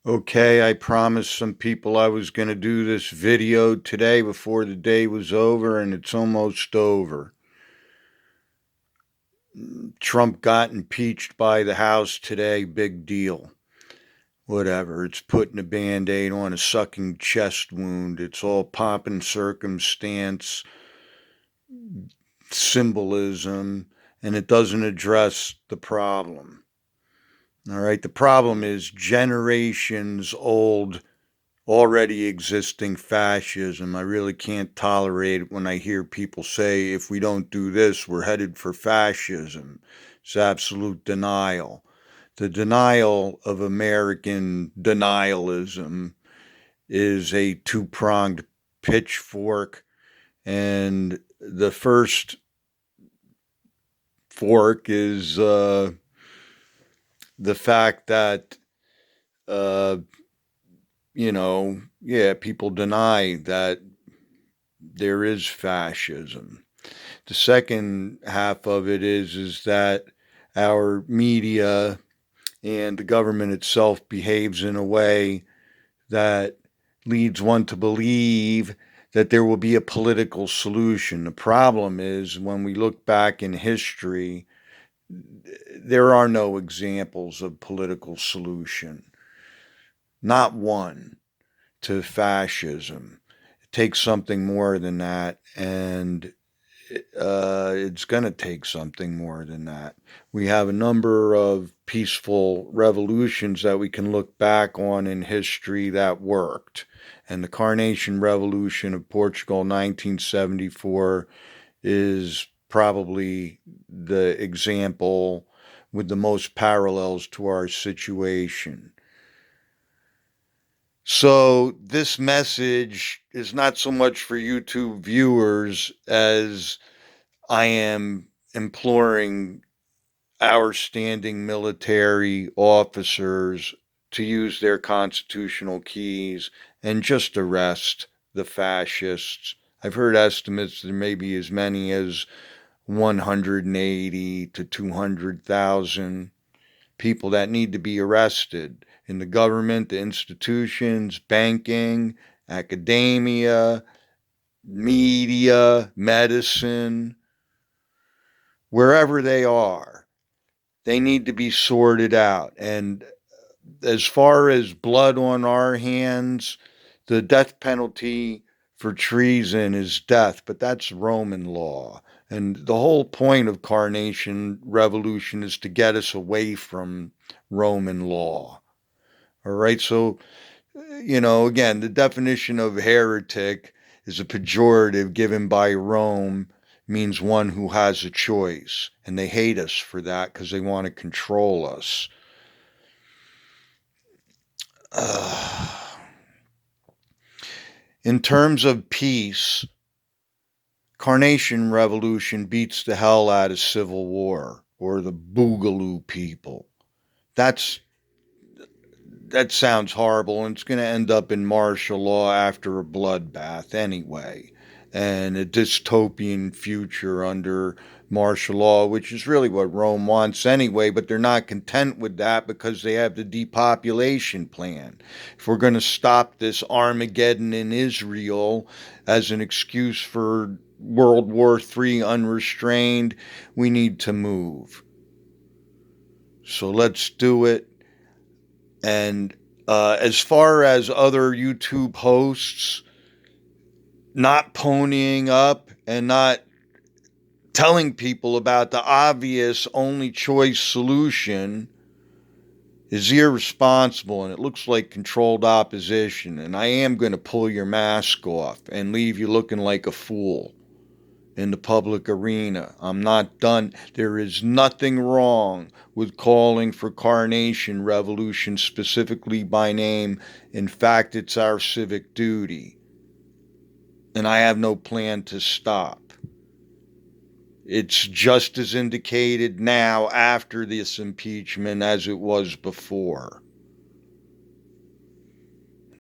Okay, I promised some people I was going to do this video today before the day was over, and it's almost over. Trump got impeached by the House today, big deal. Whatever, it's putting a band aid on a sucking chest wound. It's all pomp and circumstance, symbolism, and it doesn't address the problem. All right, the problem is generations old already existing fascism. I really can't tolerate it when I hear people say, if we don't do this, we're headed for fascism. It's absolute denial. The denial of American denialism is a two pronged pitchfork, and the first fork is the fact that uh, people deny that there is fascism. The second half of it is that our media and the government itself behaves in a way that leads one to believe that there will be a political solution. The problem is when we look back in history, there are no examples of political solution. Not one. To fascism. It takes something more than that, and it's going to take something more than that. We have a number of peaceful revolutions that we can look back on in history that worked. And the Carnation Revolution of Portugal, 1974, is probably the example with the most parallels to our situation. So this message is not so much for YouTube viewers as I am imploring our standing military officers to use their constitutional keys and just arrest the fascists. I've heard estimates there may be as many as 180 to 200,000 people that need to be arrested in the government, the institutions, banking, academia, media, medicine, wherever they are. They need to be sorted out. And as far as blood on our hands, the death penalty for treason is death, but that's Roman law. And the whole point of Carnation Revolution is to get us away from Roman law. All right. So, again, the definition of heretic is a pejorative given by Rome, means one who has a choice. And they hate us for that because they want to control us. In terms of peace, Carnation Revolution beats the hell out of Civil War or the Boogaloo people. That's that sounds horrible, and it's going to end up in martial law after a bloodbath anyway, and a dystopian future under martial law, which is really what Rome wants anyway, but they're not content with that because they have the depopulation plan. If we're going to stop this Armageddon in Israel as an excuse for World War III unrestrained, we need to move. So let's do it. And as far as other YouTube hosts not ponying up and not telling people about the obvious only choice solution is irresponsible, and it looks like controlled opposition. And I am going to pull your mask off and leave you looking like a fool in the public arena. I'm not done. There is nothing wrong with calling for Carnation Revolution specifically by name. In fact, it's our civic duty. And I have no plan to stop. It's just as indicated now after this impeachment as it was before.